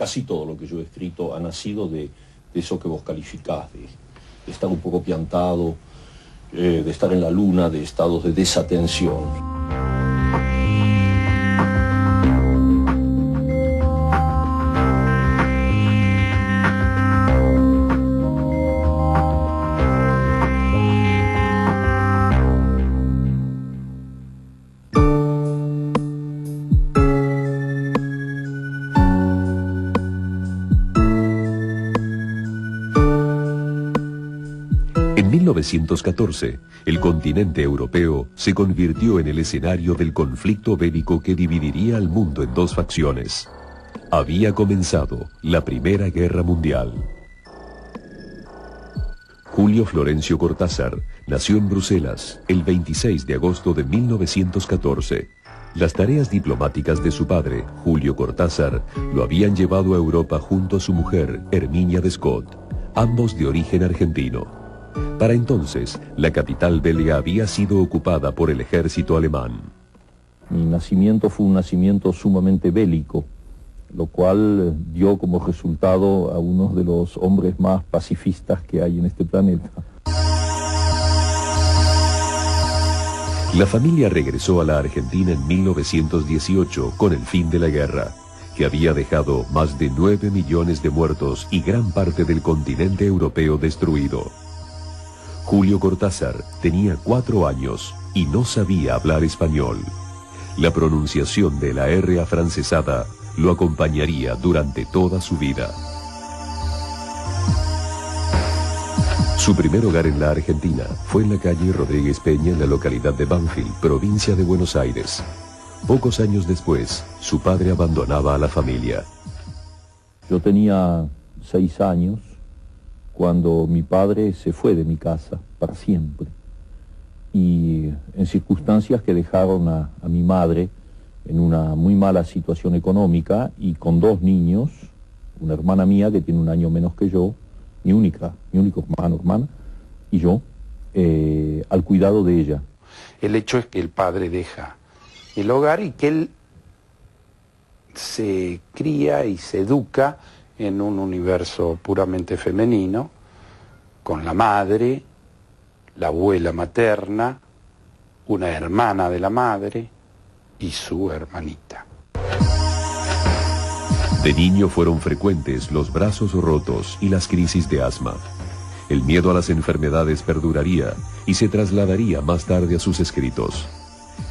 casi todo lo que yo he escrito ha nacido de eso que vos calificás, de estar un poco piantado, de estar en la luna, de estados de desatención. En 1914, el continente europeo se convirtió en el escenario del conflicto bélico que dividiría al mundo en dos facciones. Había comenzado la Primera Guerra Mundial. Julio Florencio Cortázar nació en Bruselas el 26 de agosto de 1914. Las tareas diplomáticas de su padre, Julio Cortázar, lo habían llevado a Europa junto a su mujer, Herminia de Scott, ambos de origen argentino. Para entonces, la capital belga había sido ocupada por el ejército alemán. Mi nacimiento fue un nacimiento sumamente bélico, lo cual dio como resultado a uno de los hombres más pacifistas que hay en este planeta. La familia regresó a la Argentina en 1918 con el fin de la guerra, que había dejado más de 9 millones de muertos y gran parte del continente europeo destruido. Julio Cortázar tenía 4 años y no sabía hablar español. La pronunciación de la R afrancesada lo acompañaría durante toda su vida. Su primer hogar en la Argentina fue en la calle Rodríguez Peña, en la localidad de Banfield, provincia de Buenos Aires. Pocos años después, su padre abandonaba a la familia. Yo tenía 6 años cuando mi padre se fue de mi casa para siempre, y en circunstancias que dejaron a mi madre en una muy mala situación económica y con 2 niños, una hermana mía que tiene un año menos que yo, mi único hermana, y yo, al cuidado de ella. El hecho es que el padre deja el hogar y que él se cría y se educa en un universo puramente femenino, con la madre, la abuela materna, una hermana de la madre y su hermanita. De niño fueron frecuentes los brazos rotos y las crisis de asma. El miedo a las enfermedades perduraría y se trasladaría más tarde a sus escritos.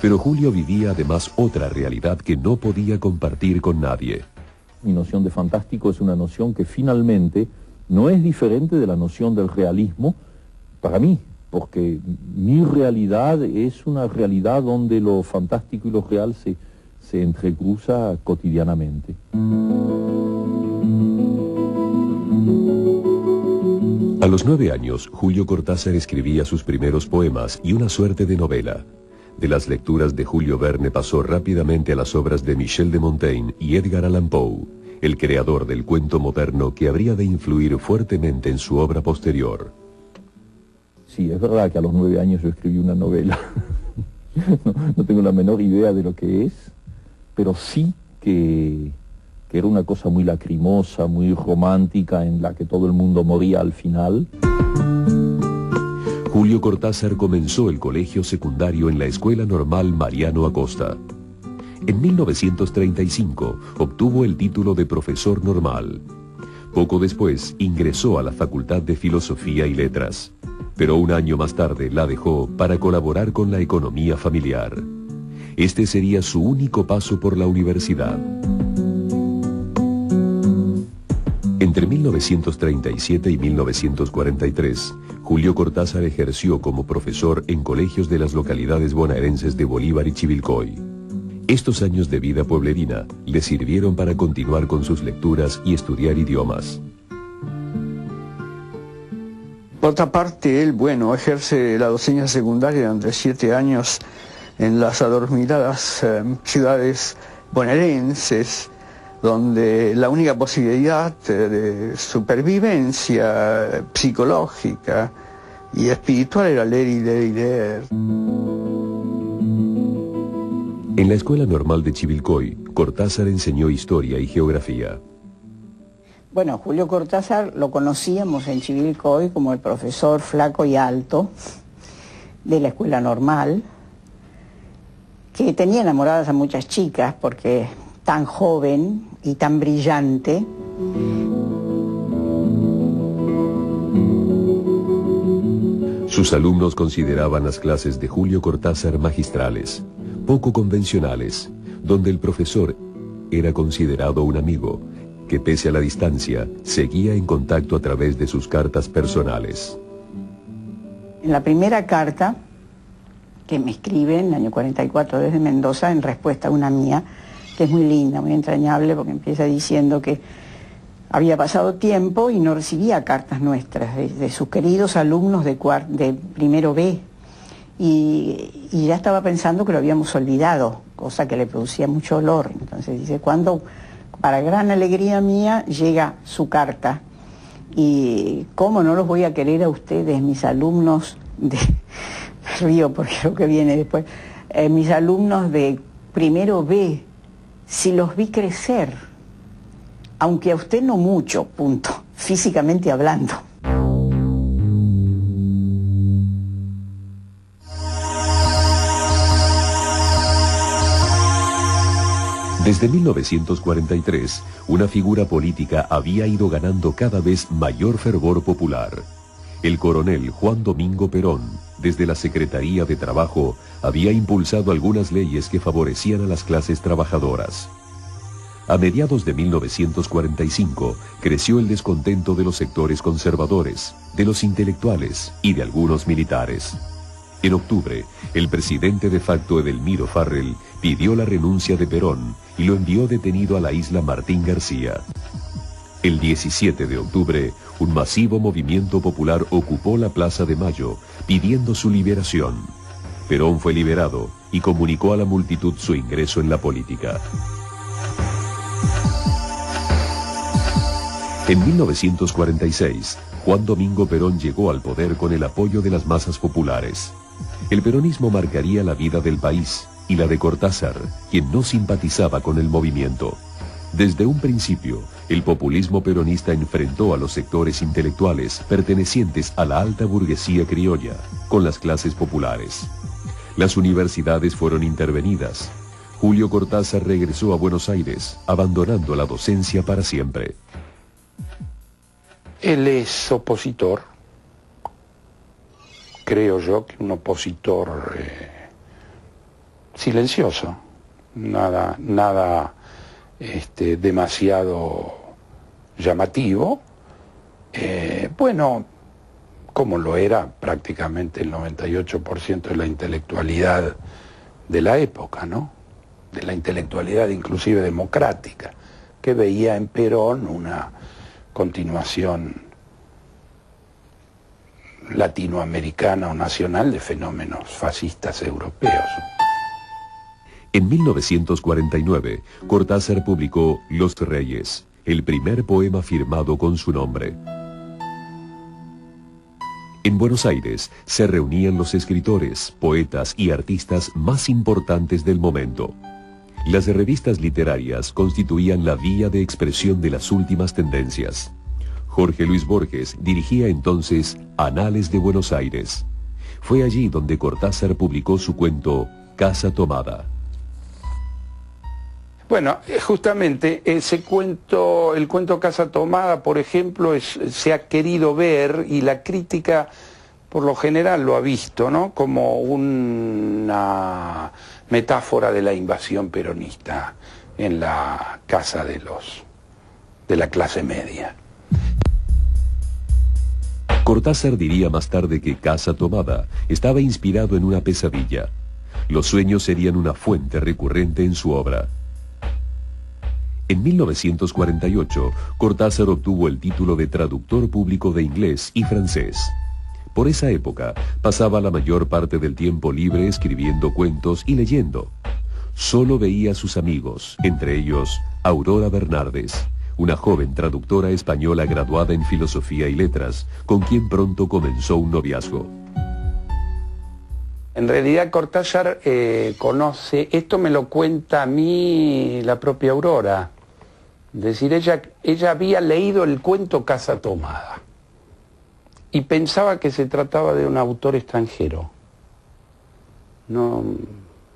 Pero Julio vivía además otra realidad que no podía compartir con nadie. Mi noción de fantástico es una noción que finalmente no es diferente de la noción del realismo para mí, porque mi realidad es una realidad donde lo fantástico y lo real se entrecruza cotidianamente. A los 9 años, Julio Cortázar escribía sus primeros poemas y una suerte de novela. De las lecturas de Julio Verne pasó rápidamente a las obras de Michel de Montaigne y Edgar Allan Poe, el creador del cuento moderno que habría de influir fuertemente en su obra posterior. Sí, es verdad que a los 9 años yo escribí una novela. No tengo la menor idea de lo que es, pero sí que era una cosa muy lacrimosa, muy romántica, en la que todo el mundo moría al final. Julio Cortázar comenzó el colegio secundario en la Escuela Normal Mariano Acosta. En 1935 obtuvo el título de profesor normal. Poco después ingresó a la Facultad de Filosofía y Letras, pero un año más tarde la dejó para colaborar con la economía familiar. Este sería su único paso por la universidad. Entre 1937 y 1943, Julio Cortázar ejerció como profesor en colegios de las localidades bonaerenses de Bolívar y Chivilcoy. Estos años de vida pueblerina le sirvieron para continuar con sus lecturas y estudiar idiomas. Por otra parte, él, ejerce la docencia secundaria durante 7 años en las adormiladas ciudades bonaerenses, donde la única posibilidad de supervivencia psicológica y espiritual era leer y leer y leer. En la Escuela Normal de Chivilcoy, Cortázar enseñó historia y geografía. Bueno, Julio Cortázar lo conocíamos en Chivilcoy como el profesor flaco y alto de la escuela normal, que tenía enamoradas a muchas chicas porque tan joven y tan brillante. Sus alumnos consideraban las clases de Julio Cortázar magistrales, poco convencionales, donde el profesor era considerado un amigo, que pese a la distancia, seguía en contacto a través de sus cartas personales. En la primera carta que me escribe en el año 44 desde Mendoza, en respuesta a una mía, que es muy linda, muy entrañable, porque empieza diciendo que había pasado tiempo y no recibía cartas nuestras, de sus queridos alumnos de primero B, y ya estaba pensando que lo habíamos olvidado, cosa que le producía mucho olor. Entonces dice, cuando, para gran alegría mía, llega su carta, y cómo no los voy a querer a ustedes, mis alumnos de... río porque lo que viene después, mis alumnos de primero B, si los vi crecer, aunque a usted no mucho, punto, físicamente hablando. Desde 1943, una figura política había ido ganando cada vez mayor fervor popular. El coronel Juan Domingo Perón, desde la Secretaría de Trabajo, había impulsado algunas leyes que favorecían a las clases trabajadoras. A mediados de 1945, creció el descontento de los sectores conservadores, de los intelectuales y de algunos militares. En octubre, el presidente de facto Edelmiro Farrell pidió la renuncia de Perón y lo envió detenido a la isla Martín García. El 17 de octubre, un masivo movimiento popular ocupó la Plaza de Mayo, pidiendo su liberación. Perón fue liberado y comunicó a la multitud su ingreso en la política. En 1946, Juan Domingo Perón llegó al poder con el apoyo de las masas populares. El peronismo marcaría la vida del país y la de Cortázar, quien no simpatizaba con el movimiento. Desde un principio, el populismo peronista enfrentó a los sectores intelectuales pertenecientes a la alta burguesía criolla con las clases populares. Las universidades fueron intervenidas. Julio Cortázar regresó a Buenos Aires, abandonando la docencia para siempre. Él es opositor, creo yo que un opositor silencioso, nada demasiado llamativo, bueno, como lo era prácticamente el 98% de la intelectualidad de la época, ¿no? De la intelectualidad inclusive democrática, que veía en Perón una continuación latinoamericana o nacional de fenómenos fascistas europeos. En 1949, Cortázar publicó Los Reyes, el primer poema firmado con su nombre. En Buenos Aires se reunían los escritores, poetas y artistas más importantes del momento. Las revistas literarias constituían la vía de expresión de las últimas tendencias. Jorge Luis Borges dirigía entonces Anales de Buenos Aires. Fue allí donde Cortázar publicó su cuento Casa Tomada. Bueno, justamente ese cuento, el cuento Casa Tomada, por ejemplo, se ha querido ver, y la crítica por lo general lo ha visto, ¿no?, como una metáfora de la invasión peronista en la casa de la clase media. Cortázar diría más tarde que Casa Tomada estaba inspirado en una pesadilla. Los sueños serían una fuente recurrente en su obra. En 1948, Cortázar obtuvo el título de traductor público de inglés y francés. Por esa época, pasaba la mayor parte del tiempo libre escribiendo cuentos y leyendo. Solo veía a sus amigos, entre ellos Aurora Bernardes, una joven traductora española graduada en Filosofía y Letras, con quien pronto comenzó un noviazgo. En realidad Cortázar conoce, esto me lo cuenta a mí la propia Aurora, Es decir, ella había leído el cuento Casa Tomada y pensaba que se trataba de un autor extranjero. No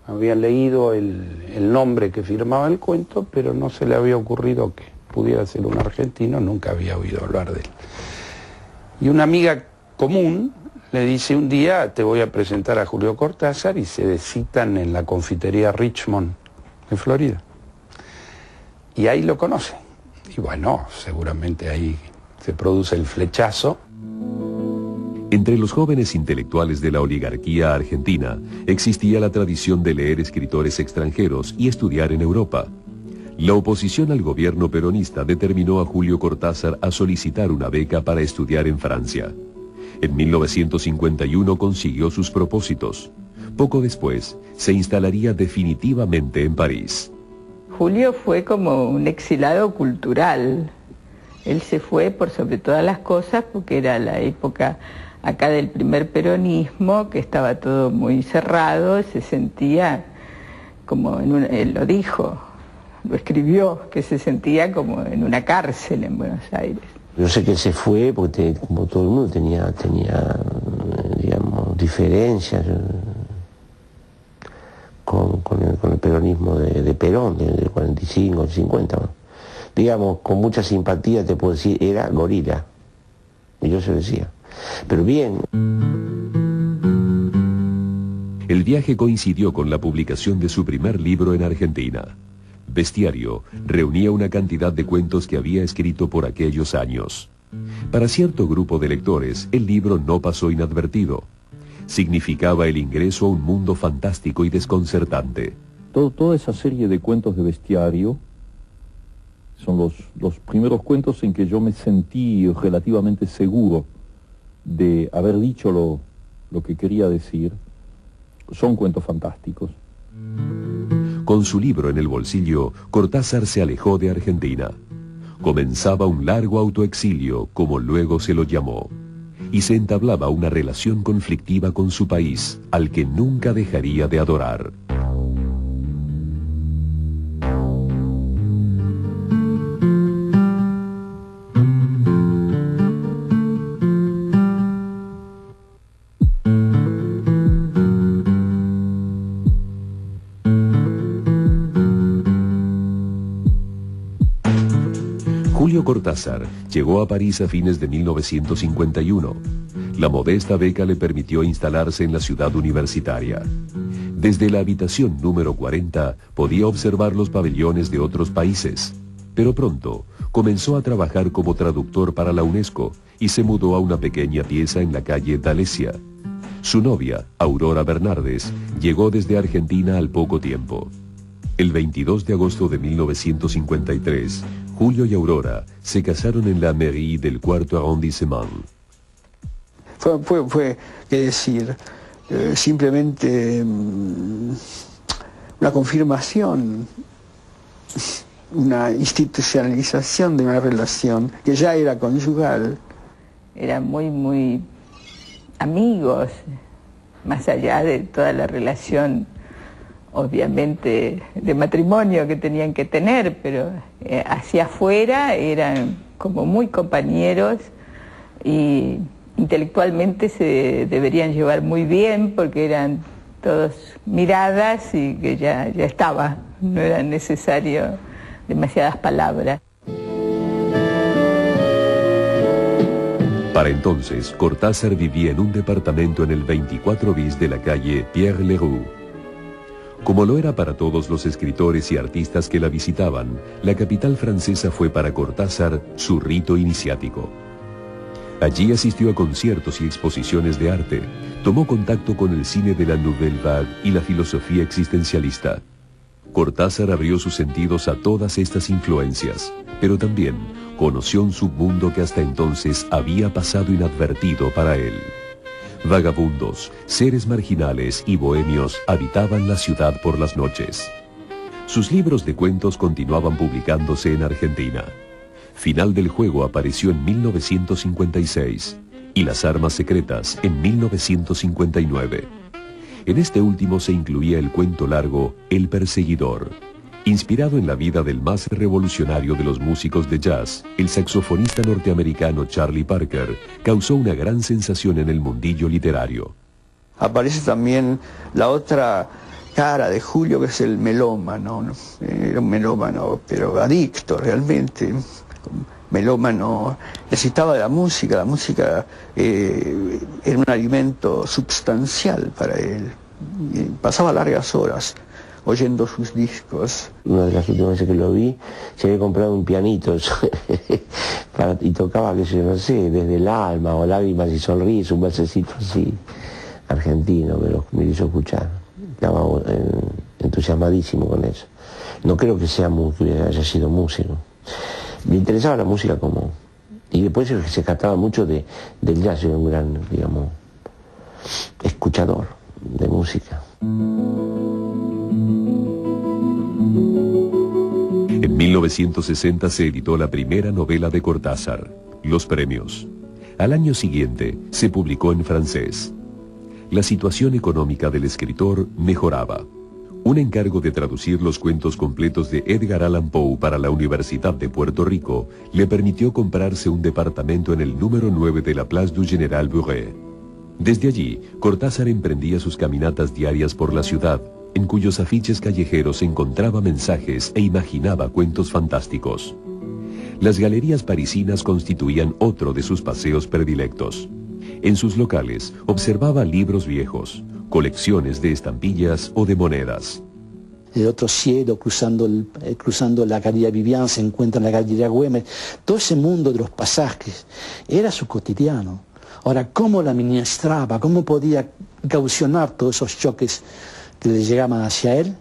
había leído el nombre que firmaba el cuento, pero no se le había ocurrido que pudiera ser un argentino, nunca había oído hablar de él. Y una amiga común le dice un día, te voy a presentar a Julio Cortázar, y se citan en la confitería Richmond, en Florida. Y ahí lo conoce. Y bueno, seguramente ahí se produce el flechazo. Entre los jóvenes intelectuales de la oligarquía argentina existía la tradición de leer escritores extranjeros y estudiar en Europa. La oposición al gobierno peronista determinó a Julio Cortázar a solicitar una beca para estudiar en Francia. En 1951 consiguió sus propósitos. Poco después, se instalaría definitivamente en París. Julio fue como un exilado cultural. Él se fue por sobre todas las cosas porque era la época acá del primer peronismo, que estaba todo muy cerrado, se sentía como él lo dijo, lo escribió, que se sentía como en una cárcel en Buenos Aires. Yo sé que él se fue porque como todo el mundo tenía digamos, diferencias con el peronismo de Perón, del 45, del 50. ¿No? Digamos, con mucha simpatía te puedo decir, era gorila. Y yo se lo decía. Pero bien. El viaje coincidió con la publicación de su primer libro en Argentina. Bestiario reunía una cantidad de cuentos que había escrito por aquellos años. Para cierto grupo de lectores, el libro no pasó inadvertido. Significaba el ingreso a un mundo fantástico y desconcertante. Toda esa serie de cuentos de Bestiario son los primeros cuentos en que yo me sentí relativamente seguro de haber dicho lo que quería decir. Son cuentos fantásticos. Con su libro en el bolsillo, Cortázar se alejó de Argentina. Comenzaba un largo autoexilio, como luego se lo llamó, y se entablaba una relación conflictiva con su país, al que nunca dejaría de adorar. Julio Cortázar llegó a París a fines de 1951. La modesta beca le permitió instalarse en la ciudad universitaria. Desde la habitación número 40 podía observar los pabellones de otros países, pero pronto comenzó a trabajar como traductor para la UNESCO y se mudó a una pequeña pieza en la calle D'Alesia. Su novia, Aurora Bernardes, llegó desde Argentina al poco tiempo. El 22 de agosto de 1953, Julio y Aurora se casaron en la mairie del 4º arrondissement. Fue qué decir, simplemente una confirmación, una institucionalización de una relación que ya era conyugal. Eran muy amigos, más allá de toda la relación obviamente de matrimonio que tenían que tener, pero hacia afuera eran como muy compañeros y intelectualmente se deberían llevar muy bien porque eran todos miradas y que ya estaba, no era necesario demasiadas palabras. Para entonces, Cortázar vivía en un departamento en el 24 bis de la calle Pierre Leroux. Como lo era para todos los escritores y artistas que la visitaban, la capital francesa fue para Cortázar su rito iniciático. Allí asistió a conciertos y exposiciones de arte, tomó contacto con el cine de la Nouvelle Vague y la filosofía existencialista. Cortázar abrió sus sentidos a todas estas influencias, pero también conoció un submundo que hasta entonces había pasado inadvertido para él. Vagabundos, seres marginales y bohemios habitaban la ciudad por las noches. Sus libros de cuentos continuaban publicándose en Argentina. Final del juego apareció en 1956 y Las armas secretas en 1959. En este último se incluía el cuento largo El perseguidor Inspirado en la vida del más revolucionario de los músicos de jazz, el saxofonista norteamericano Charlie Parker causó una gran sensación en el mundillo literario. Aparece también la otra cara de Julio, que es el melómano, ¿no? Era un melómano, pero adicto realmente. Melómano, necesitaba de la música era un alimento sustancial para él. Y pasaba largas horas oyendo sus discos. Una de las últimas veces que lo vi, se había comprado un pianito y tocaba, qué sé yo, no sé, Desde el alma o Lágrimas y sonrisas, un balsecito así argentino, me hizo escuchar. Estaba entusiasmadísimo con eso. No creo que haya sido músico. Le interesaba la música como... Y después se trataba mucho del jazz, era un gran, digamos, escuchador de música. En 1960 se editó la primera novela de Cortázar, Los Premios. Al año siguiente se publicó en francés. La situación económica del escritor mejoraba. Un encargo de traducir los cuentos completos de Edgar Allan Poe para la Universidad de Puerto Rico le permitió comprarse un departamento en el número 9 de la Place du General Buret. Desde allí, Cortázar emprendía sus caminatas diarias por la ciudad, en cuyos afiches callejeros encontraba mensajes e imaginaba cuentos fantásticos. Las galerías parisinas constituían otro de sus paseos predilectos. En sus locales observaba libros viejos, colecciones de estampillas o de monedas. El otro cielo, cruzando la Galería Vivian, se encuentra en la Galería Güemes. Todo ese mundo de los pasajes era su cotidiano. Ahora, ¿cómo la administraba? ¿Cómo podía caucionar todos esos choques que le llegaban hacia él?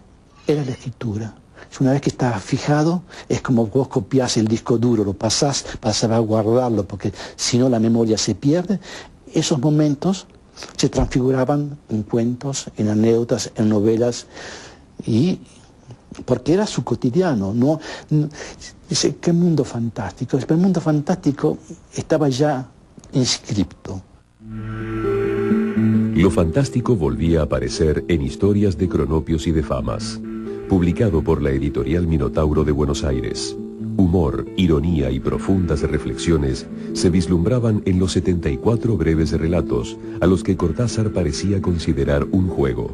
Era la escritura. Una vez que estaba fijado, es como vos copiás el disco duro, lo pasás para saber guardarlo, porque si no la memoria se pierde. Esos momentos se transfiguraban en cuentos, en anécdotas, en novelas, y porque era su cotidiano. Dice, qué mundo fantástico. El mundo fantástico estaba ya inscripto. Lo fantástico volvía a aparecer en Historias de Cronopios y de Famas, publicado por la editorial Minotauro de Buenos Aires. Humor, ironía y profundas reflexiones se vislumbraban en los 74 breves relatos a los que Cortázar parecía considerar un juego.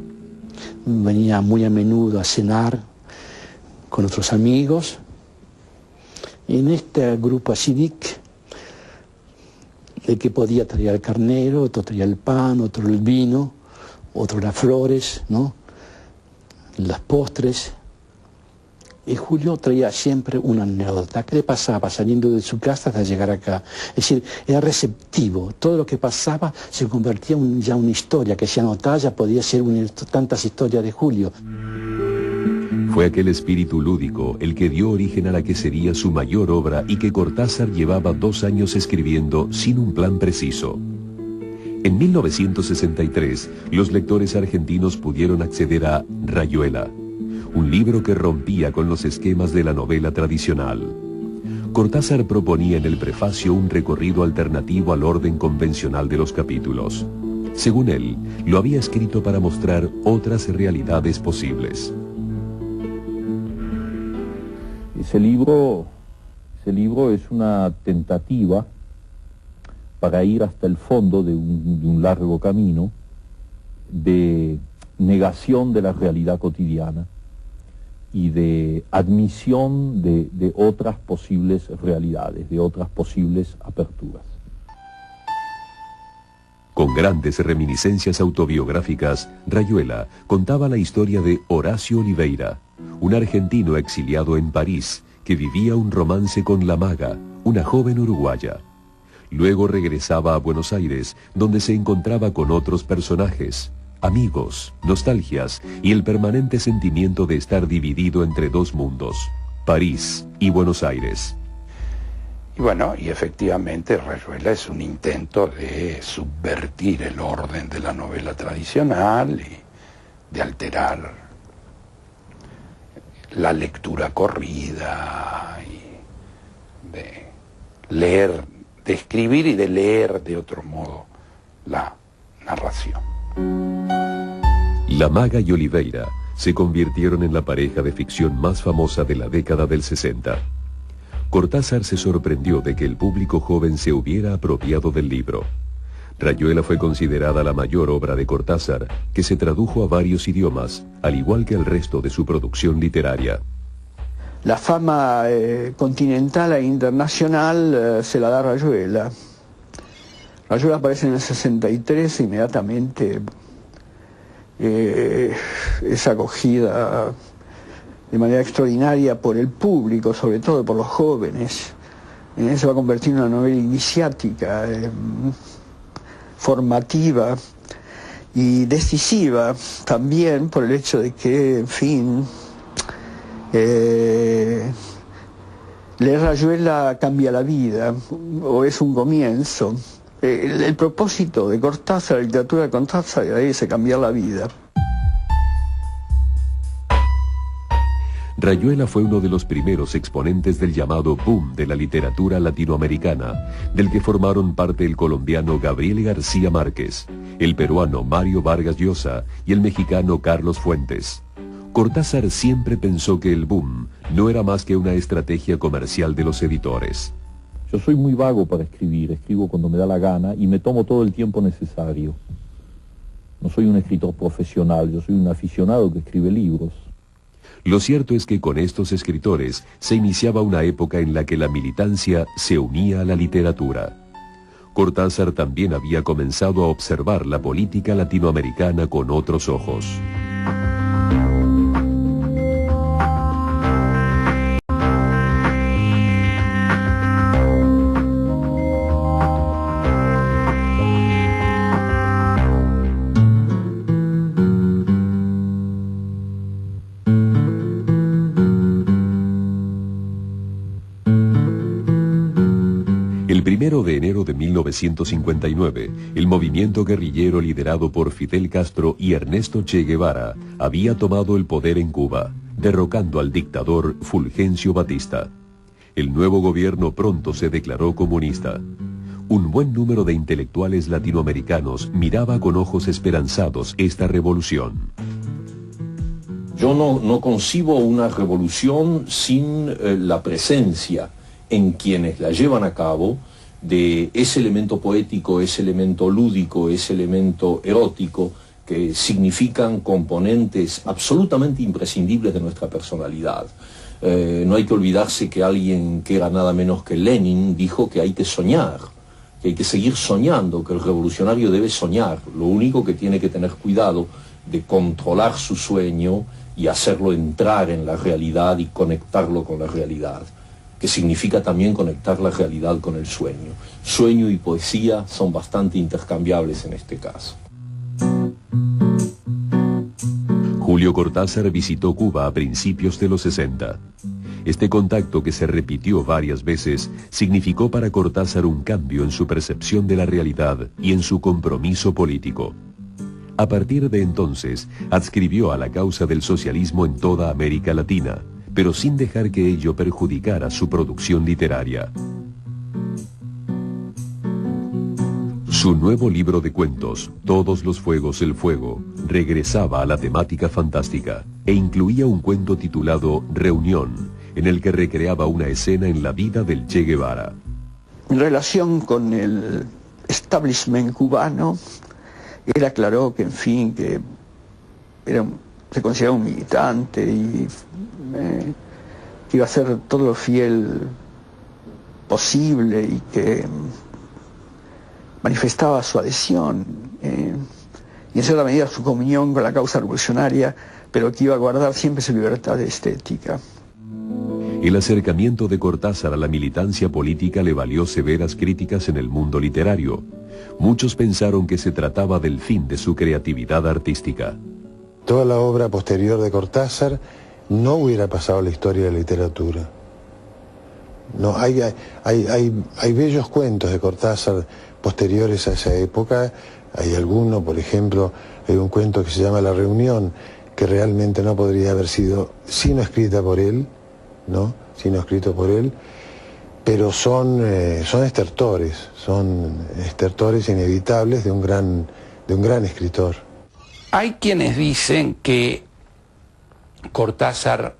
Venía muy a menudo a cenar con otros amigos. En este grupo asidic, el que podía traía el carnero, otro traía el pan, otro el vino, otro las flores, ¿no? Las postres. Y Julio traía siempre una anécdota. ¿Qué le pasaba saliendo de su casa hasta llegar acá? Es decir, era receptivo. Todo lo que pasaba se convertía en ya una historia que se anotaba, ya podía ser tantas historias de Julio. Fue aquel espíritu lúdico el que dio origen a la que sería su mayor obra y que Cortázar llevaba 2 años escribiendo sin un plan preciso. En 1963, los lectores argentinos pudieron acceder a Rayuela, un libro que rompía con los esquemas de la novela tradicional. Cortázar proponía en el prefacio un recorrido alternativo al orden convencional de los capítulos. Según él, lo había escrito para mostrar otras realidades posibles. Ese libro es una tentativa para ir hasta el fondo de un largo camino de negación de la realidad cotidiana y de admisión de otras posibles realidades, de otras posibles aperturas. Con grandes reminiscencias autobiográficas, Rayuela contaba la historia de Horacio Oliveira, un argentino exiliado en París que vivía un romance con La Maga, una joven uruguaya. Luego regresaba a Buenos Aires, donde se encontraba con otros personajes, amigos, nostalgias y el permanente sentimiento de estar dividido entre 2 mundos, París y Buenos Aires. Y bueno, y efectivamente Rayuela es un intento de subvertir el orden de la novela tradicional y de alterar la lectura corrida y de leer, de escribir y de leer de otro modo la narración. La Maga y Oliveira se convirtieron en la pareja de ficción más famosa de la década del 60. Cortázar se sorprendió de que el público joven se hubiera apropiado del libro. Rayuela fue considerada la mayor obra de Cortázar, que se tradujo a varios idiomas, al igual que el resto de su producción literaria. La fama continental e internacional se la da Rayuela. Rayuela aparece en el 63, inmediatamente es acogida de manera extraordinaria por el público, sobre todo por los jóvenes. Se va a convertir en una novela iniciática, formativa y decisiva también por el hecho de que, en fin, leer Rayuela cambia la vida, o es un comienzo. El propósito de Cortázar, la literatura de Cortázar, es cambiar la vida. Rayuela fue uno de los primeros exponentes del llamado boom de la literatura latinoamericana, del que formaron parte el colombiano Gabriel García Márquez, el peruano Mario Vargas Llosa y el mexicano Carlos Fuentes. Cortázar siempre pensó que el boom no era más que una estrategia comercial de los editores. Yo soy muy vago para escribir, escribo cuando me da la gana y me tomo todo el tiempo necesario. No soy un escritor profesional, yo soy un aficionado que escribe libros. Lo cierto es que con estos escritores se iniciaba una época en la que la militancia se unía a la literatura. Cortázar también había comenzado a observar la política latinoamericana con otros ojos. El 1 de enero de 1959, el movimiento guerrillero liderado por Fidel Castro y Ernesto Che Guevara había tomado el poder en Cuba, derrocando al dictador Fulgencio Batista. El nuevo gobierno pronto se declaró comunista. Un buen número de intelectuales latinoamericanos miraba con ojos esperanzados esta revolución. Yo no concibo una revolución sin la presencia en quienes la llevan a cabo de ese elemento poético, ese elemento lúdico, ese elemento erótico, que significan componentes absolutamente imprescindibles de nuestra personalidad. No hay que olvidarse que alguien que era nada menos que Lenin dijo que hay que soñar, que hay que seguir soñando, que el revolucionario debe soñar. Lo único que tiene que tener cuidado de controlar su sueño y hacerlo entrar en la realidad y conectarlo con la realidad, que significa también conectar la realidad con el sueño. Sueño y poesía son bastante intercambiables en este caso. Julio Cortázar visitó Cuba a principios de los 60. Este contacto, que se repitió varias veces, significó para Cortázar un cambio en su percepción de la realidad y en su compromiso político. A partir de entonces, adscribió a la causa del socialismo en toda América Latina, pero sin dejar que ello perjudicara su producción literaria. Su nuevo libro de cuentos, Todos los fuegos el fuego, regresaba a la temática fantástica e incluía un cuento titulado Reunión, en el que recreaba una escena en la vida del Che Guevara. En relación con el establishment cubano, él aclaró que, en fin, que se consideraba un militante y que iba a ser todo lo fiel posible y que manifestaba su adhesión y en cierta medida su comunión con la causa revolucionaria, pero que iba a guardar siempre su libertad estética. El acercamiento de Cortázar a la militancia política le valió severas críticas en el mundo literario. Muchos pensaron que se trataba del fin de su creatividad artística. Toda la obra posterior de Cortázar no hubiera pasado a la historia de la literatura. No, hay bellos cuentos de Cortázar posteriores a esa época. Hay alguno, por ejemplo, hay un cuento que se llama La Reunión, que realmente no podría haber sido sino escrita por él, ¿no? Sino escrito por él, pero son estertores inevitables de un gran escritor. Hay quienes dicen que Cortázar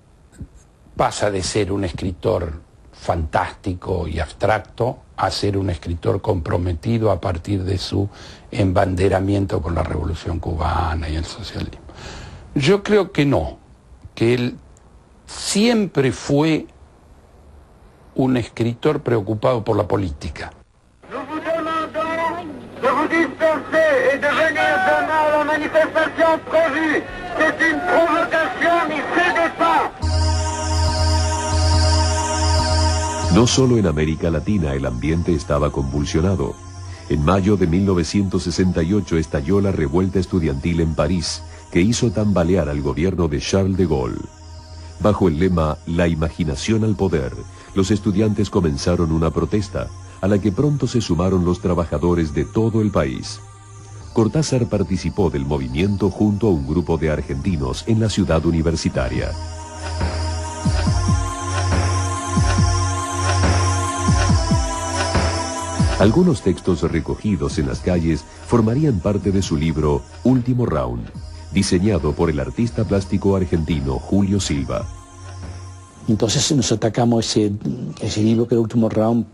pasa de ser un escritor fantástico y abstracto a ser un escritor comprometido a partir de su embanderamiento con la Revolución Cubana y el socialismo. Yo creo que no, que él siempre fue un escritor preocupado por la política. Nous vous demandons de vous disperser et de venir demain à la manifestation prévue. C'est une provocation, n'y cédez pas. No solo en América Latina el ambiente estaba convulsionado. En mayo de 1968 estalló la revuelta estudiantil en París, que hizo tambalear al gobierno de Charles de Gaulle. Bajo el lema "La imaginación al poder", los estudiantes comenzaron una protesta, a la que pronto se sumaron los trabajadores de todo el país. Cortázar participó del movimiento junto a un grupo de argentinos en la ciudad universitaria. Algunos textos recogidos en las calles formarían parte de su libro Último Round, diseñado por el artista plástico argentino Julio Silva. Entonces nos atacamos ese libro que era Último Round,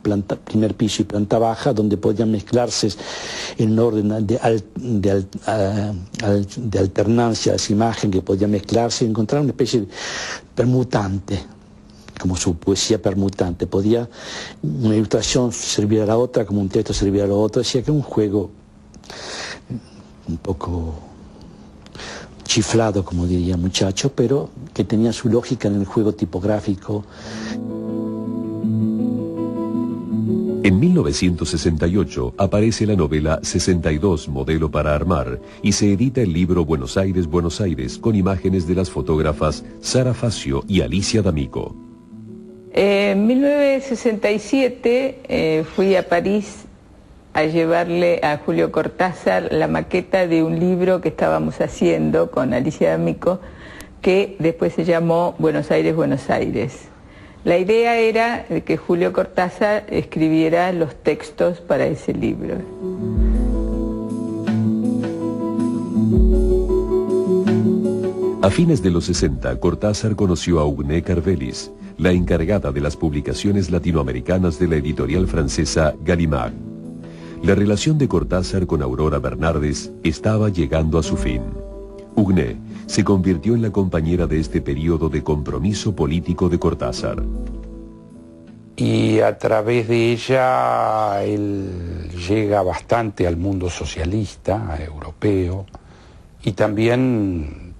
primer piso y planta baja, donde podían mezclarse en orden de alternancia esa imagen, que podía mezclarse y encontrar una especie de permutante, como su poesía permutante. Podía una ilustración servir a la otra, como un texto servir a lo otro. Decía que era un juego un poco chiflado, como diría el muchacho, pero que tenía su lógica en el juego tipográfico. En 1968 aparece la novela 62, Modelo para Armar, y se edita el libro Buenos Aires, Buenos Aires, con imágenes de las fotógrafas Sara Facio y Alicia D'Amico. En 1967 fui a París a llevarle a Julio Cortázar la maqueta de un libro que estábamos haciendo con Alicia D'Amico, que después se llamó Buenos Aires, Buenos Aires. La idea era que Julio Cortázar escribiera los textos para ese libro. A fines de los 60, Cortázar conoció a Ugné Carvelis, la encargada de las publicaciones latinoamericanas de la editorial francesa Gallimard. La relación de Cortázar con Aurora Bernardes estaba llegando a su fin. Ugné se convirtió en la compañera de este periodo de compromiso político de Cortázar. Y a través de ella él llega bastante al mundo socialista, europeo, y también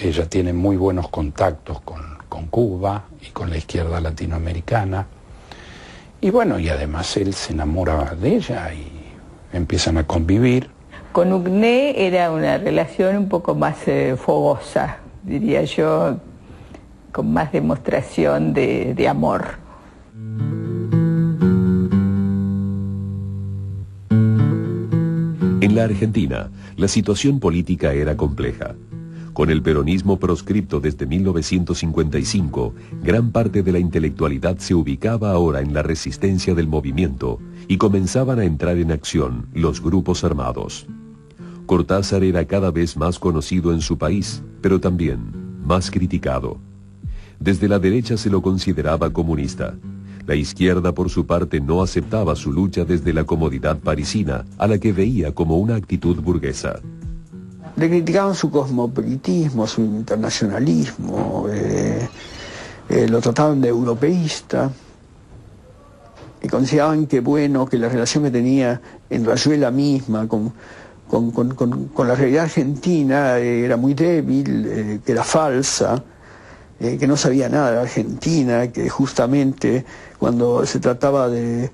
ella tiene muy buenos contactos con Cuba y con la izquierda latinoamericana. Y bueno, y además él se enamora de ella y empiezan a convivir. Con Ugné era una relación un poco más fogosa, diría yo, con más demostración de amor. En la Argentina, la situación política era compleja. Con el peronismo proscripto desde 1955, gran parte de la intelectualidad se ubicaba ahora en la resistencia del movimiento y comenzaban a entrar en acción los grupos armados. Cortázar era cada vez más conocido en su país, pero también más criticado. Desde la derecha se lo consideraba comunista. La izquierda, por su parte, no aceptaba su lucha desde la comodidad parisina, a la que veía como una actitud burguesa. Le criticaban su cosmopolitismo, su internacionalismo, lo trataban de europeísta y consideraban que bueno, que la relación que tenía en Rayuela misma con la realidad argentina era muy débil, que era falsa, que no sabía nada de Argentina, que justamente cuando se trataba de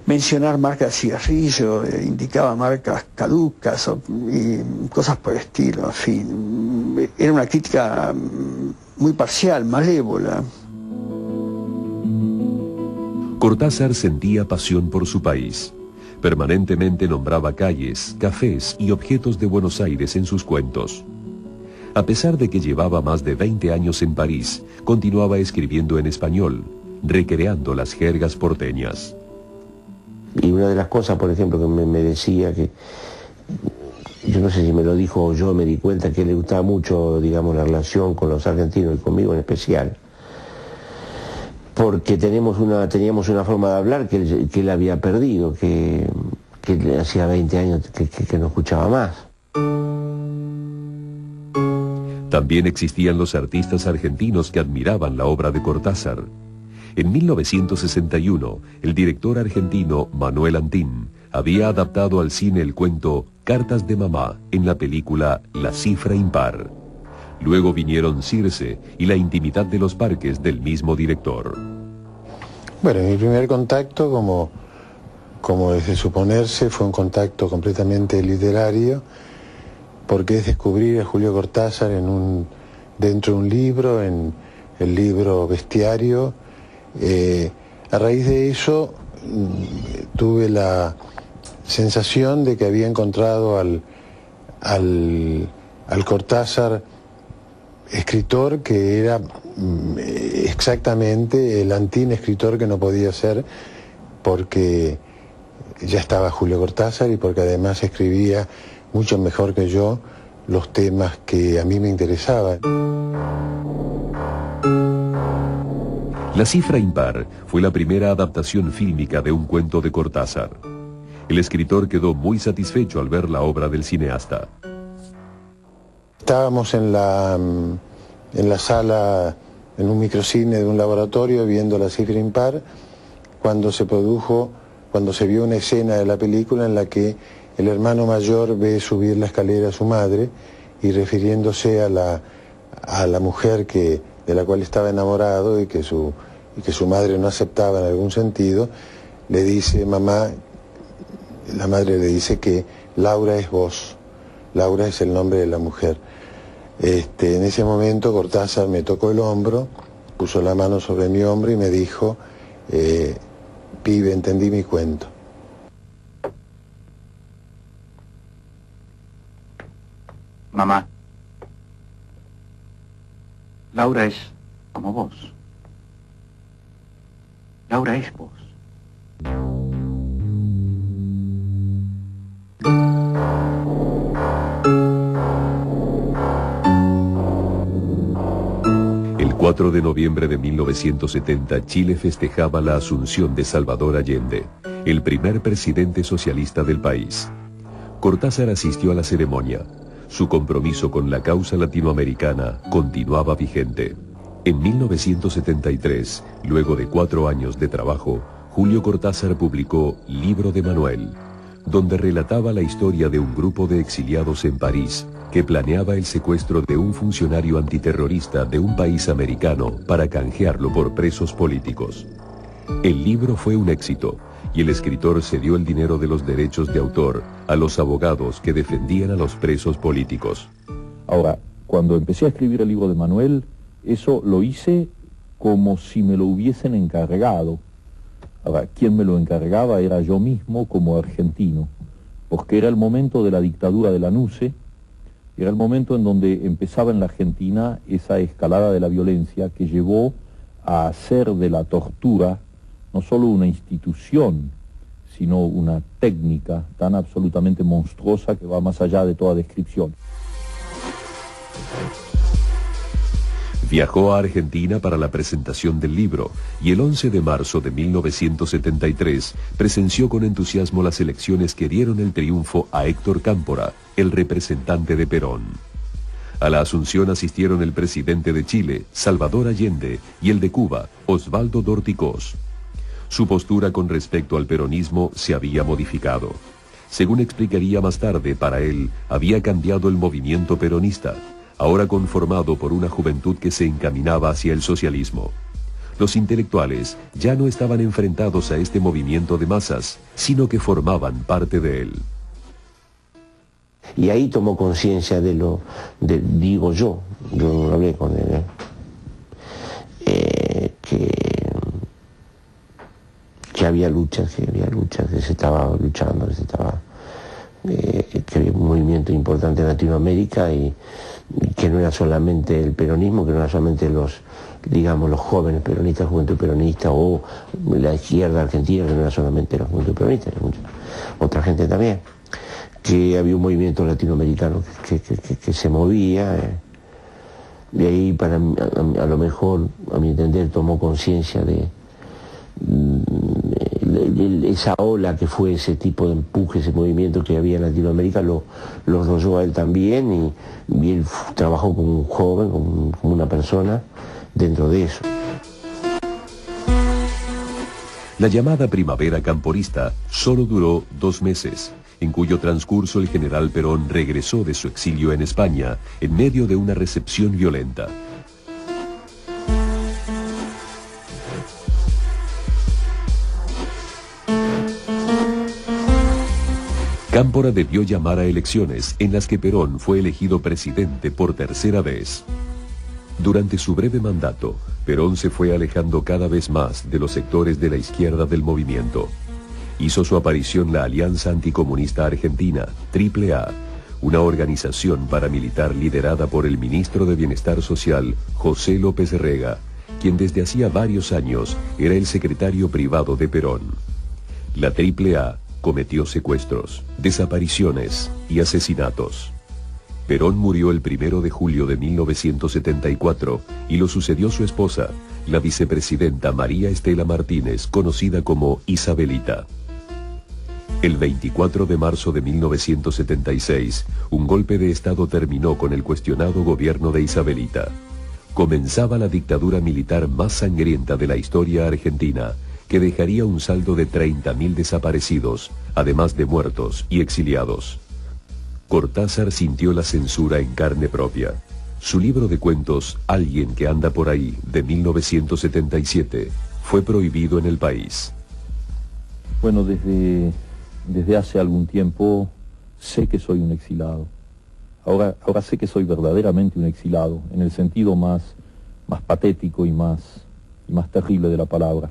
mencionar marcas de cigarrillo, indicaba marcas caducas y cosas por el estilo, en fin. Era una crítica muy parcial, malévola. Cortázar sentía pasión por su país. Permanentemente nombraba calles, cafés y objetos de Buenos Aires en sus cuentos. A pesar de que llevaba más de 20 años en París, continuaba escribiendo en español, recreando las jergas porteñas. Y una de las cosas, por ejemplo, que me decía yo no sé si me lo dijo o yo me di cuenta que le gustaba mucho, digamos, la relación con los argentinos y conmigo en especial, porque teníamos una forma de hablar que él había perdido, que hacía 20 años que no escuchaba más. También existían los artistas argentinos que admiraban la obra de Cortázar. En 1961, el director argentino Manuel Antín había adaptado al cine el cuento Cartas de Mamá en la película La Cifra Impar. Luego vinieron Circe y La Intimidad de los Parques del mismo director. Bueno, mi primer contacto, como es de suponerse, fue un contacto completamente literario, porque es descubrir a Julio Cortázar dentro de un libro, en el libro Bestiario. A raíz de eso tuve la sensación de que había encontrado al Cortázar escritor que era exactamente el Antín escritor que no podía ser, porque ya estaba Julio Cortázar y porque además escribía mucho mejor que yo los temas que a mí me interesaban. La Cifra Impar fue la primera adaptación fílmica de un cuento de Cortázar. El escritor quedó muy satisfecho al ver la obra del cineasta. Estábamos en la sala, en un microcine de un laboratorio, viendo La Cifra Impar, cuando se vio una escena de la película en la que el hermano mayor ve subir la escalera a su madre y, refiriéndose a la mujer de la cual estaba enamorado y que su madre no aceptaba en algún sentido, le dice: mamá, la madre le dice que Laura es vos, Laura es el nombre de la mujer. En ese momento Cortázar me tocó el hombro, puso la mano sobre mi hombro y me dijo: pibe, entendí mi cuento. Mamá, Laura es como vos. Laura es vos. El 4 de noviembre de 1970, Chile festejaba la asunción de Salvador Allende, el primer presidente socialista del país. Cortázar asistió a la ceremonia. Su compromiso con la causa latinoamericana continuaba vigente. En 1973, luego de 4 años de trabajo, Julio Cortázar publicó Libro de Manuel, donde relataba la historia de un grupo de exiliados en París que planeaba el secuestro de un funcionario antiterrorista de un país americano para canjearlo por presos políticos. El libro fue un éxito y el escritor cedió el dinero de los derechos de autor a los abogados que defendían a los presos políticos. Ahora, cuando empecé a escribir el libro de Manuel, eso lo hice como si me lo hubiesen encargado. Ahora, quien me lo encargaba era yo mismo como argentino, porque era el momento de la dictadura de Lanusse, era el momento en donde empezaba en la Argentina esa escalada de la violencia que llevó a hacer de la tortura no solo una institución, sino una técnica tan absolutamente monstruosa que va más allá de toda descripción. Viajó a Argentina para la presentación del libro y el 11 de marzo de 1973 presenció con entusiasmo las elecciones que dieron el triunfo a Héctor Cámpora, el representante de Perón. A la asunción asistieron el presidente de Chile, Salvador Allende, y el de Cuba, Osvaldo Dorticós. Su postura con respecto al peronismo se había modificado. Según explicaría más tarde, para él había cambiado el movimiento peronista, ahora conformado por una juventud que se encaminaba hacia el socialismo. Los intelectuales ya no estaban enfrentados a este movimiento de masas, sino que formaban parte de él. Y ahí tomó conciencia digo yo no hablé con él, que había luchas, que se estaba luchando, que había un movimiento importante en Latinoamérica y que no era solamente el peronismo, que no era solamente los jóvenes peronistas, juventud peronista o la izquierda argentina, que no era solamente la juventud peronista, era mucha otra gente también. que había un movimiento latinoamericano que se movía. De ahí, a lo mejor, a mi entender, tomó conciencia de esa ola que fue ese tipo de empuje, ese movimiento que había en Latinoamérica, lo rodeó a él también, y él trabajó como un joven, como una persona dentro de eso. La llamada primavera camporista solo duró 2 meses, en cuyo transcurso el general Perón regresó de su exilio en España en medio de una recepción violenta. Cámpora debió llamar a elecciones en las que Perón fue elegido presidente por tercera vez. Durante su breve mandato, Perón se fue alejando cada vez más de los sectores de la izquierda del movimiento. Hizo su aparición la Alianza Anticomunista Argentina, AAA, una organización paramilitar liderada por el ministro de Bienestar Social, José López Rega, quien desde hacía varios años era el secretario privado de Perón. La AAA cometió secuestros, desapariciones y asesinatos. Perón murió el 1 de julio de 1974 y lo sucedió su esposa, la vicepresidenta María Estela Martínez, conocida como Isabelita. El 24 de marzo de 1976, un golpe de Estado terminó con el cuestionado gobierno de Isabelita. Comenzaba la dictadura militar más sangrienta de la historia argentina, que dejaría un saldo de 30.000 desaparecidos, además de muertos y exiliados. Cortázar sintió la censura en carne propia. Su libro de cuentos, Alguien que anda por ahí, de 1977, fue prohibido en el país. Bueno, desde hace algún tiempo sé que soy un exilado. Ahora sé que soy verdaderamente un exilado, en el sentido más patético y más terrible de la palabra.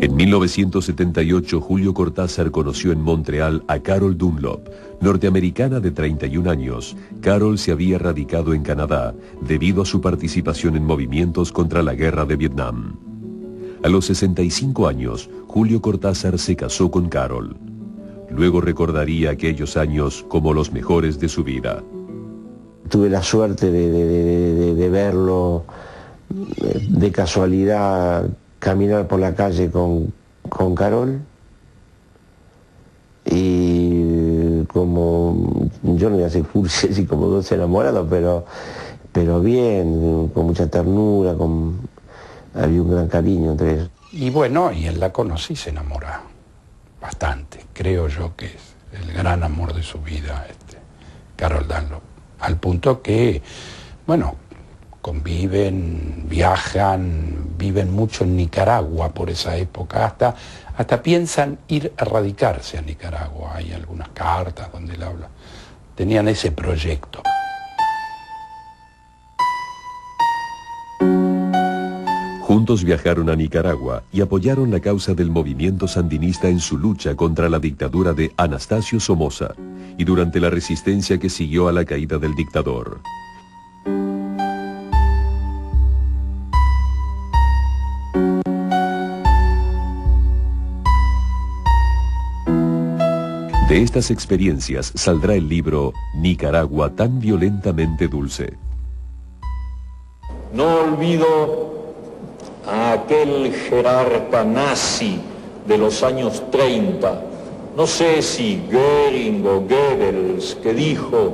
En 1978, Julio Cortázar conoció en Montreal a Carol Dunlop, norteamericana de 31 años. Carol se había radicado en Canadá debido a su participación en movimientos contra la guerra de Vietnam. A los 65 años, Julio Cortázar se casó con Carol. Luego recordaría aquellos años como los mejores de su vida. Tuve la suerte de verlo de casualidad caminar por la calle con Carol, y como yo no voy a hacer cursi así como dos enamorados, pero bien, con mucha ternura, había un gran cariño entre ellos. Y bueno, y él la conocí y se enamora bastante. Creo yo que es el gran amor de su vida, Carol Dunlop, al punto que, bueno, conviven, viajan, viven mucho en Nicaragua por esa época, hasta piensan ir a radicarse a Nicaragua. Hay algunas cartas donde él habla. Tenían ese proyecto. Juntos viajaron a Nicaragua y apoyaron la causa del movimiento sandinista en su lucha contra la dictadura de Anastasio Somoza y durante la resistencia que siguió a la caída del dictador. De estas experiencias saldrá el libro Nicaragua tan violentamente dulce. No olvido a aquel jerarca nazi de los años 30, no sé si Göring o Goebbels, que dijo: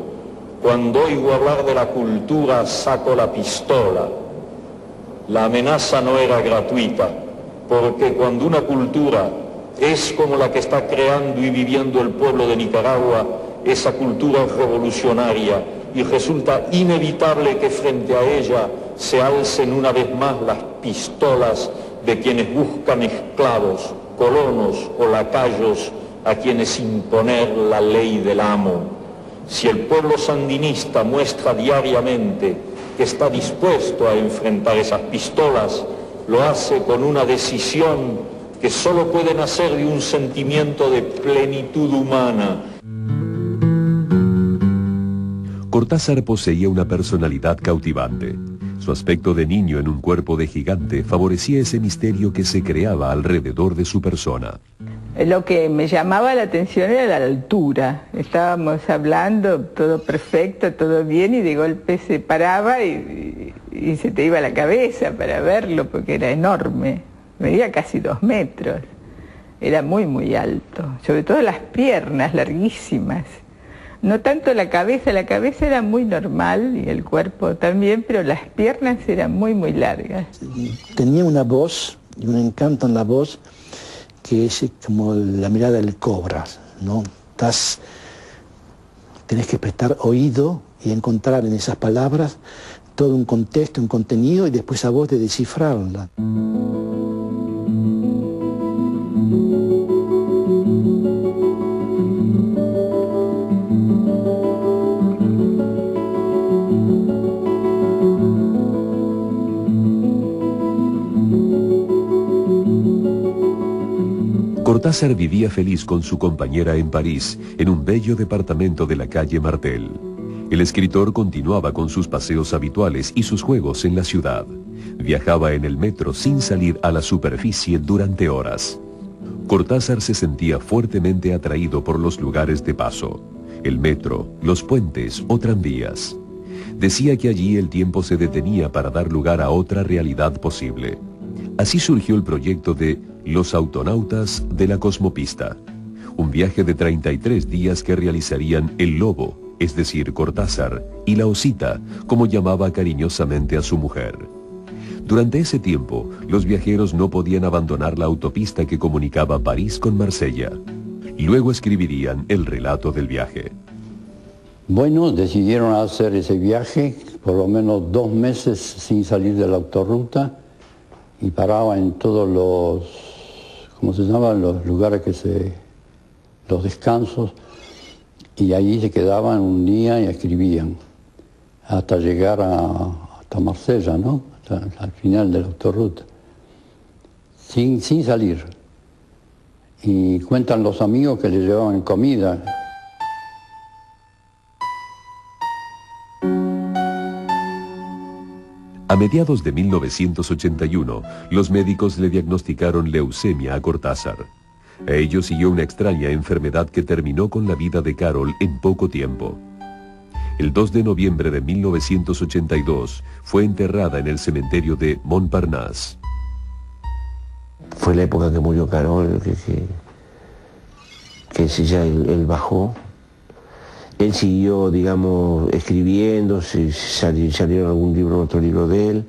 cuando oigo hablar de la cultura saco la pistola. La amenaza no era gratuita, porque cuando una cultura es como la que está creando y viviendo el pueblo de Nicaragua, esa cultura revolucionaria, y resulta inevitable que frente a ella se alcen una vez más las pistolas de quienes buscan esclavos, colonos o lacayos a quienes imponer la ley del amo. Si el pueblo sandinista muestra diariamente que está dispuesto a enfrentar esas pistolas, lo hace con una decisión que solo puede nacer de un sentimiento de plenitud humana. Cortázar poseía una personalidad cautivante. Su aspecto de niño en un cuerpo de gigante favorecía ese misterio que se creaba alrededor de su persona. Lo que me llamaba la atención era la altura. Estábamos hablando, todo perfecto, todo bien, y de golpe se paraba y se te iba la cabeza para verlo, porque era enorme. Medía casi 2 metros. Era muy, muy alto. Sobre todo las piernas larguísimas. No tanto la cabeza era muy normal, y el cuerpo también, pero las piernas eran muy, muy largas. Tenía una voz, y un encanto en la voz, que es como la mirada del cobra, ¿no? Tenés que prestar oído y encontrar en esas palabras todo un contexto, un contenido, y después a vos de descifrarla. Cortázar vivía feliz con su compañera en París, en un bello departamento de la calle Martel. El escritor continuaba con sus paseos habituales y sus juegos en la ciudad. Viajaba en el metro sin salir a la superficie durante horas. Cortázar se sentía fuertemente atraído por los lugares de paso, el metro, los puentes o tranvías. Decía que allí el tiempo se detenía para dar lugar a otra realidad posible. Así surgió el proyecto de Los Autonautas de la Cosmopista, un viaje de 33 días que realizarían el Lobo, es decir, Cortázar, y la Osita, como llamaba cariñosamente a su mujer. Durante ese tiempo, los viajeros no podían abandonar la autopista que comunicaba París con Marsella. Luego escribirían el relato del viaje. Bueno, decidieron hacer ese viaje, por lo menos 2 meses sin salir de la autorruta, y paraba en todos los, ¿cómo se llaman? Los lugares los descansos, y allí se quedaban un día y escribían, hasta llegar hasta Marsella, ¿no? Al final de la autorruta, sin salir. Y cuentan los amigos que le llevaban comida. A mediados de 1981, los médicos le diagnosticaron leucemia a Cortázar. A ello siguió una extraña enfermedad que terminó con la vida de Carol en poco tiempo. El 2 de noviembre de 1982 fue enterrada en el cementerio de Montparnasse. Fue la época que murió Carol, que ya él bajó. Él siguió, digamos, escribiendo, salieron algún libro, otro libro de él.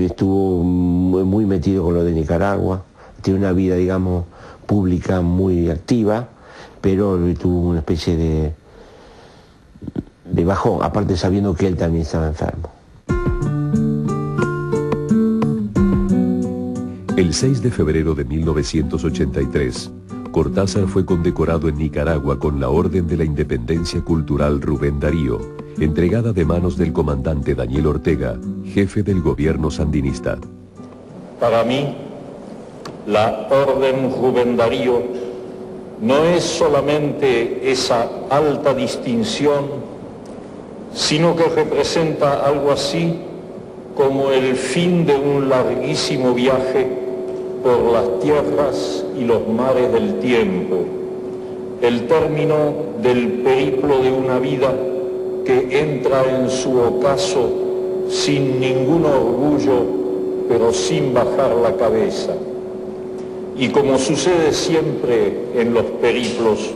Estuvo muy metido con lo de Nicaragua. Tiene una vida, digamos, pública muy activa, pero tuvo una especie de bajón, aparte sabiendo que él también estaba enfermo. El 6 de febrero de 1983, Cortázar fue condecorado en Nicaragua con la Orden de la Independencia Cultural Rubén Darío, entregada de manos del comandante Daniel Ortega, jefe del gobierno sandinista. Para mí, la Orden Rubén Darío no es solamente esa alta distinción, sino que representa algo así como el fin de un larguísimo viaje por las tierras y los mares del tiempo, el término del periplo de una vida que entra en su ocaso sin ningún orgullo, pero sin bajar la cabeza. Y como sucede siempre en los periplos,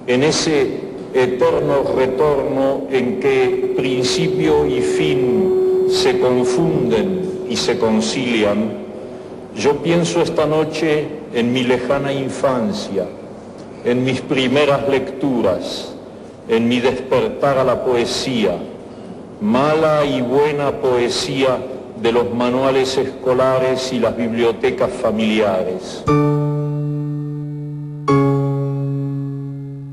en ese eterno retorno en que principio y fin se confunden y se concilian, yo pienso esta noche en mi lejana infancia, en mis primeras lecturas, en mi despertar a la poesía, mala y buena poesía de los manuales escolares y las bibliotecas familiares.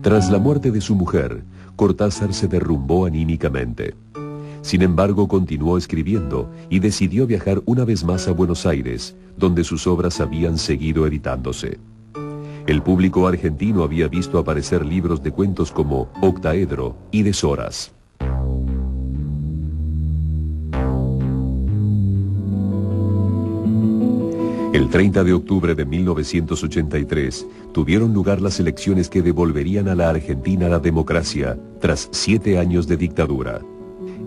Tras la muerte de su mujer, Cortázar se derrumbó anímicamente. Sin embargo, continuó escribiendo y decidió viajar una vez más a Buenos Aires, donde sus obras habían seguido editándose. El público argentino había visto aparecer libros de cuentos como Octaedro y Deshoras. El 30 de octubre de 1983 tuvieron lugar las elecciones que devolverían a la Argentina la democracia tras 7 años de dictadura.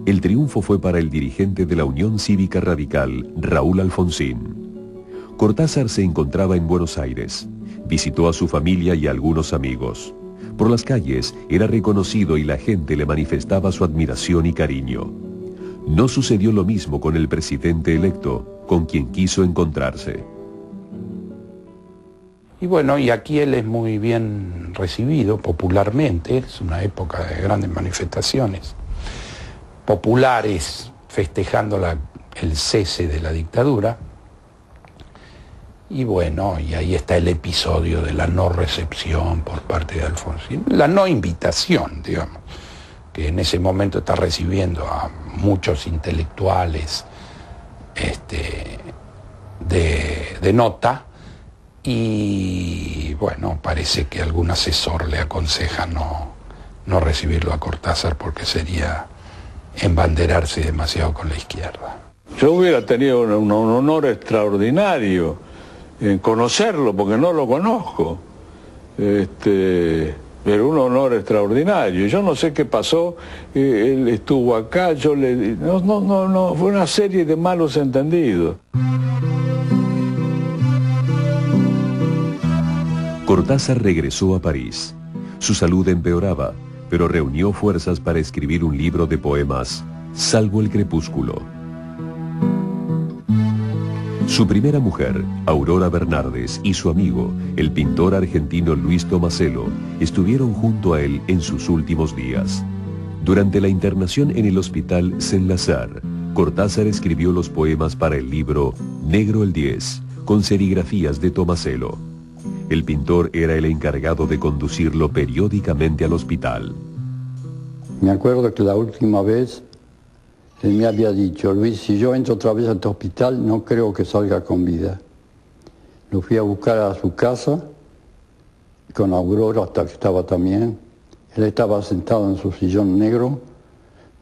El triunfo fue para el dirigente de la Unión Cívica Radical, Raúl Alfonsín. Cortázar se encontraba en Buenos Aires. Visitó a su familia y a algunos amigos. Por las calles era reconocido y la gente le manifestaba su admiración y cariño. No sucedió lo mismo con el presidente electo, con quien quiso encontrarse. Y bueno, y aquí él es muy bien recibido popularmente, es una época de grandes manifestaciones populares festejando el cese de la dictadura. Y bueno, y ahí está el episodio de la no recepción por parte de Alfonsín, la no invitación, digamos, que en ese momento está recibiendo a muchos intelectuales de nota, y bueno, parece que algún asesor le aconseja no recibirlo a Cortázar porque sería embanderarse demasiado con la izquierda. Yo hubiera tenido un honor extraordinario en conocerlo, porque no lo conozco, pero un honor extraordinario. Yo no sé qué pasó, él estuvo acá, no, fue una serie de malos entendidos. Cortázar regresó a París. Su salud empeoraba, pero reunió fuerzas para escribir un libro de poemas, Salvo el crepúsculo. Su primera mujer, Aurora Bernardes, y su amigo, el pintor argentino Luis Tomaselo, estuvieron junto a él en sus últimos días. Durante la internación en el hospital Saint-Lazare, Cortázar escribió los poemas para el libro Negro el 10, con serigrafías de Tomaselo. El pintor era el encargado de conducirlo periódicamente al hospital. Me acuerdo que la última vez él me había dicho: Luis, si yo entro otra vez a tu hospital, no creo que salga con vida. Lo fui a buscar a su casa, con Aurora, hasta que estaba también. Él estaba sentado en su sillón negro,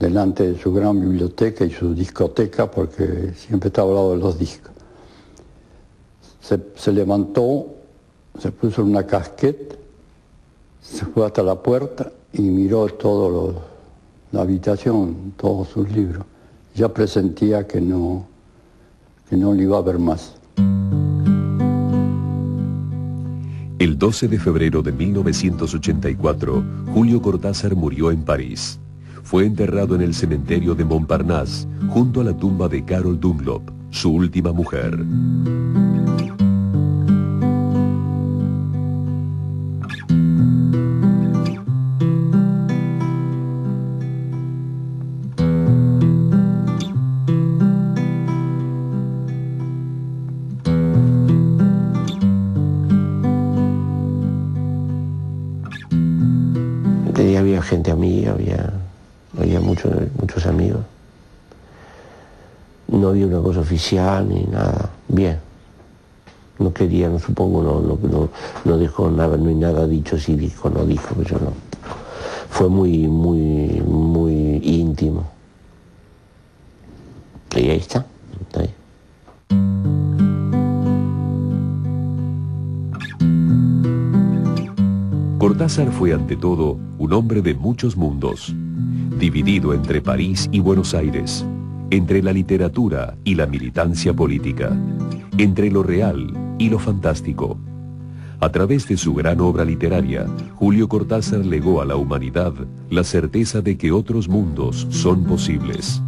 delante de su gran biblioteca y su discoteca, porque siempre estaba al lado de los discos. Se levantó, se puso una casquette, se fue hasta la puerta y miró toda la habitación, todos sus libros. Ya presentía que no le iba a ver más. El 12 de febrero de 1984, Julio Cortázar murió en París. Fue enterrado en el cementerio de Montparnasse, junto a la tumba de Carol Dunlop, su última mujer. Había gente amiga, había muchos amigos. No había una cosa oficial ni nada. Bien. No quería, no supongo, no dejó nada, no hay nada dicho, si dijo, no dijo, pero yo no. Fue muy íntimo. Y ahí está. Ahí. Cortázar fue ante todo un hombre de muchos mundos, dividido entre París y Buenos Aires, entre la literatura y la militancia política, entre lo real y lo fantástico. A través de su gran obra literaria, Julio Cortázar legó a la humanidad la certeza de que otros mundos son posibles.